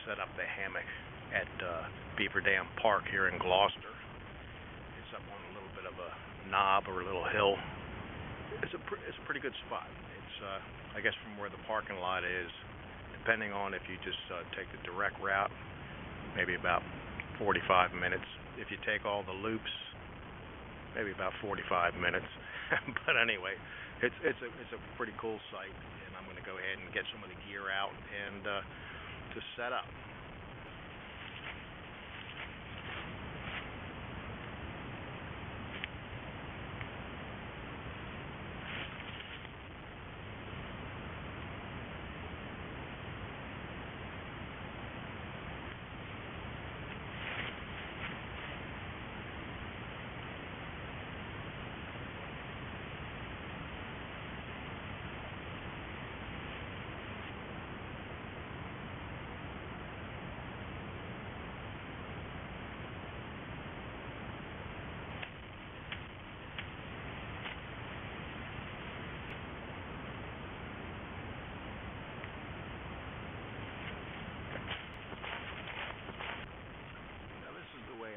set up the hammock at Beaver Dam Park here in Gloucester. It's up on a little bit of a knob or a little hill. It's a pretty good spot. It's I guess from where the parking lot is, depending on if you just take the direct route, maybe about 45 minutes. If you take all the loops, maybe about 45 minutes. But anyway, it's a pretty cool site, and I'm going to go ahead and get some of the gear out and to set up.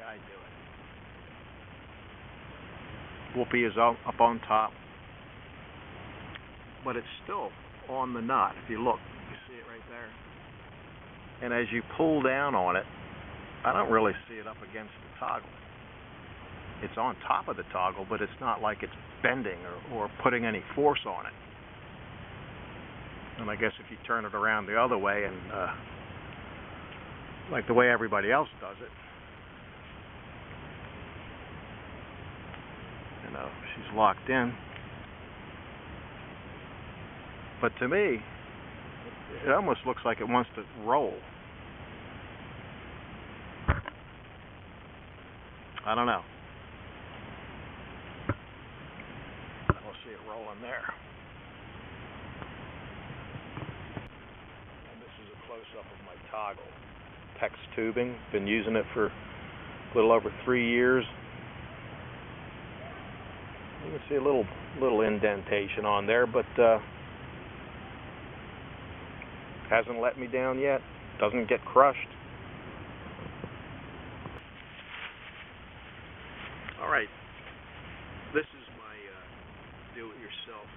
I do it. Whoopee is up on top, but it's still on the knot. If you look, you see it right there. And as you pull down on it, I don't really see it up against the toggle. It's on top of the toggle, but it's not like it's bending or putting any force on it. And I guess if you turn it around the other way and like the way everybody else does it, she's locked in. But to me, it almost looks like it wants to roll. I don't know. I don't see it rolling there. And this is a close-up of my toggle. PEX tubing. Been using it for a little over 3 years. You can see a little indentation on there, but hasn't let me down yet. Doesn't get crushed. All right, this is my do-it-yourself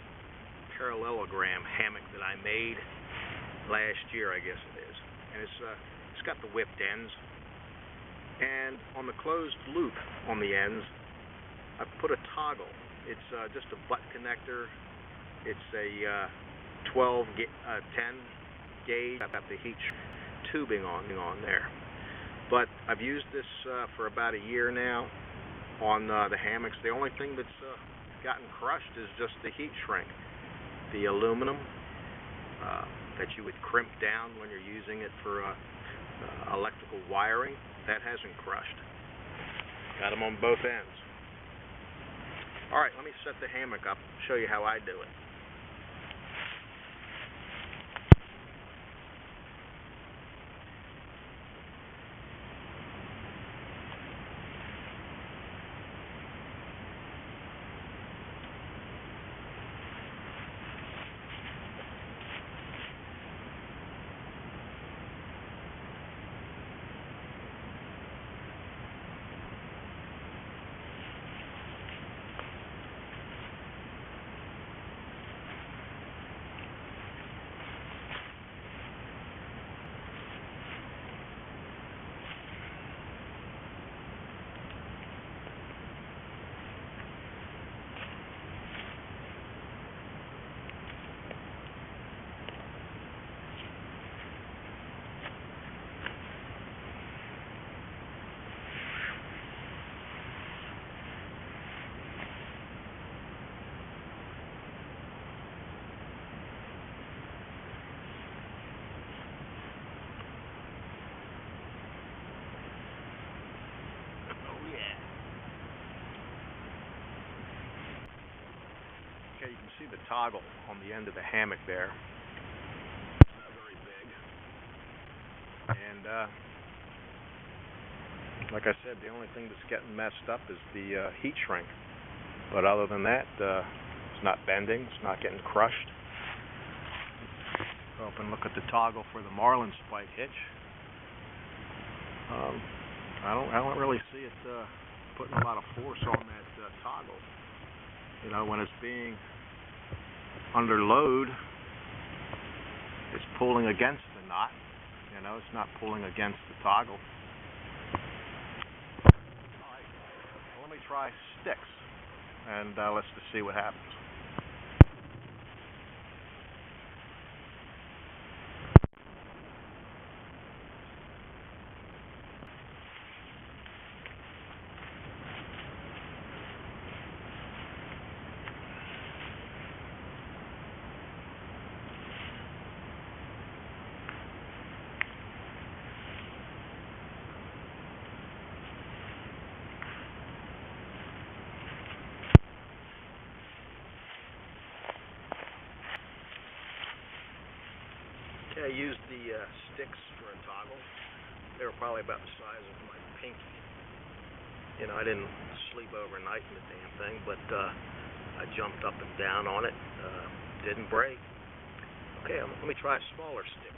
parallelogram hammock that I made last year, I guess it is, and it's got the whipped ends, and on the closed loop on the ends, I've put a toggle. It's just a butt connector. It's a 10 gauge. I've got the heat tubing on there. But I've used this for about a year now on the hammocks. The only thing that's gotten crushed is just the heat shrink. The aluminum that you would crimp down when you're using it for electrical wiring, that hasn't crushed. Got them on both ends. All right, let me set the hammock up, show you how I do it. Okay, you can see the toggle on the end of the hammock there. Not very big. And like I said, the only thing that's getting messed up is the heat shrink. But other than that, it's not bending, it's not getting crushed. Go up and look at the toggle for the marlin spike hitch. Um, I don't really see it putting a lot of force on that toggle. You know, when it's being under load, it's pulling against the knot. You know, it's not pulling against the toggle. All right, well, let me try sticks, and let's just see what happens. Okay, I used the sticks for a toggle. They were probably about the size of my pinky. You know, I didn't sleep overnight in the damn thing, but I jumped up and down on it. Didn't break. Okay, let me try a smaller stick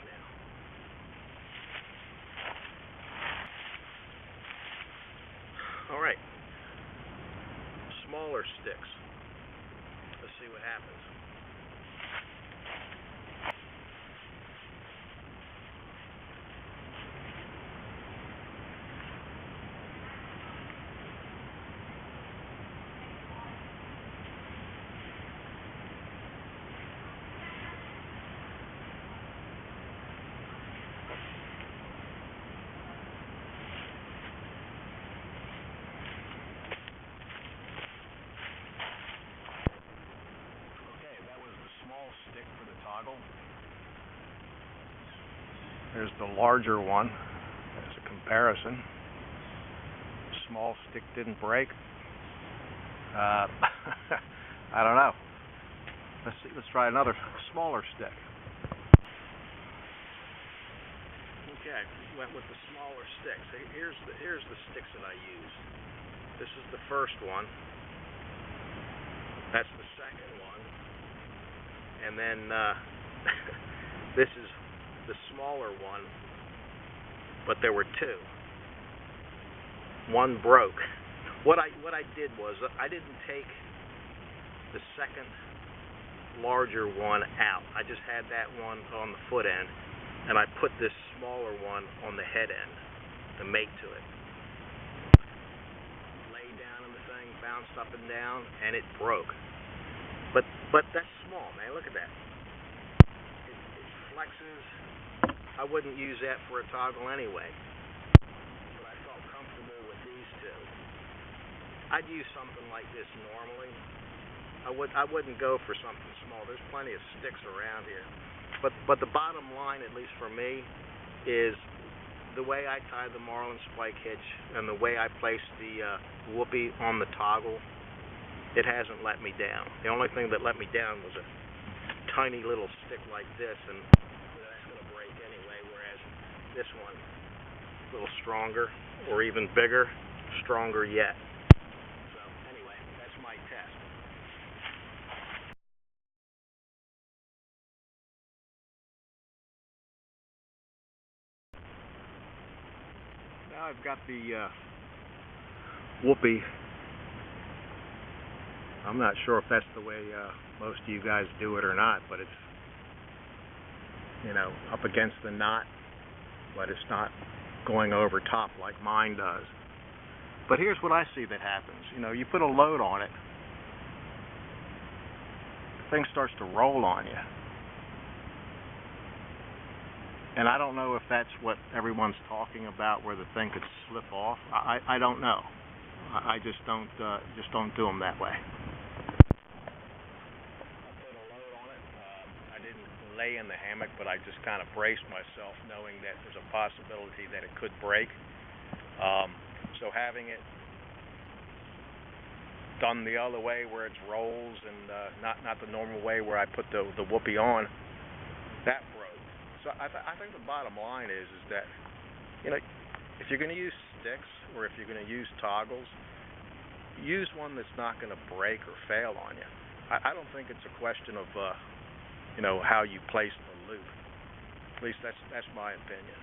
now. All right, smaller sticks. Let's see what happens. Stick for the toggle. There's the larger one as a comparison. Small stick didn't break. I don't know. Let's see. Let's try another smaller stick. Okay, went with the smaller sticks. Here's the sticks that I use. This is the first one. That's the second one. And then this is the smaller one, but there were two. One broke. What I did was I didn't take the second larger one out. I just had that one on the foot end, and I put this smaller one on the head end to mate to it. Laid down on the thing, bounced up and down, and it broke. But that's small, man. Look at that. It flexes. I wouldn't use that for a toggle anyway. But I felt comfortable with these two. I'd use something like this normally. I wouldn't go for something small. There's plenty of sticks around here. But the bottom line, at least for me, is the way I tie the marlin spike hitch and the way I place the whoopee on the toggle. It hasn't let me down. The only thing that let me down was a tiny little stick like this, and that's going to break anyway, whereas this one, a little stronger, or even bigger, stronger yet. So anyway, that's my test. Now I've got the whoopee. I'm not sure if that's the way most of you guys do it or not, but it's, you know, up against the knot, but it's not going over top like mine does. But here's what I see that happens. You know, you put a load on it, the thing starts to roll on you. And I don't know if that's what everyone's talking about, where the thing could slip off. I don't know. I just don't do them that way. Lay in the hammock, but I just kind of braced myself, knowing that there's a possibility that it could break. So having it done the other way, where it rolls, and not the normal way where I put the whoopee on, that broke. So I think the bottom line is that, you know, if you're going to use sticks or if you're going to use toggles, use one that's not going to break or fail on you. I don't think it's a question of you know, how you place the loop. At least that's my opinion.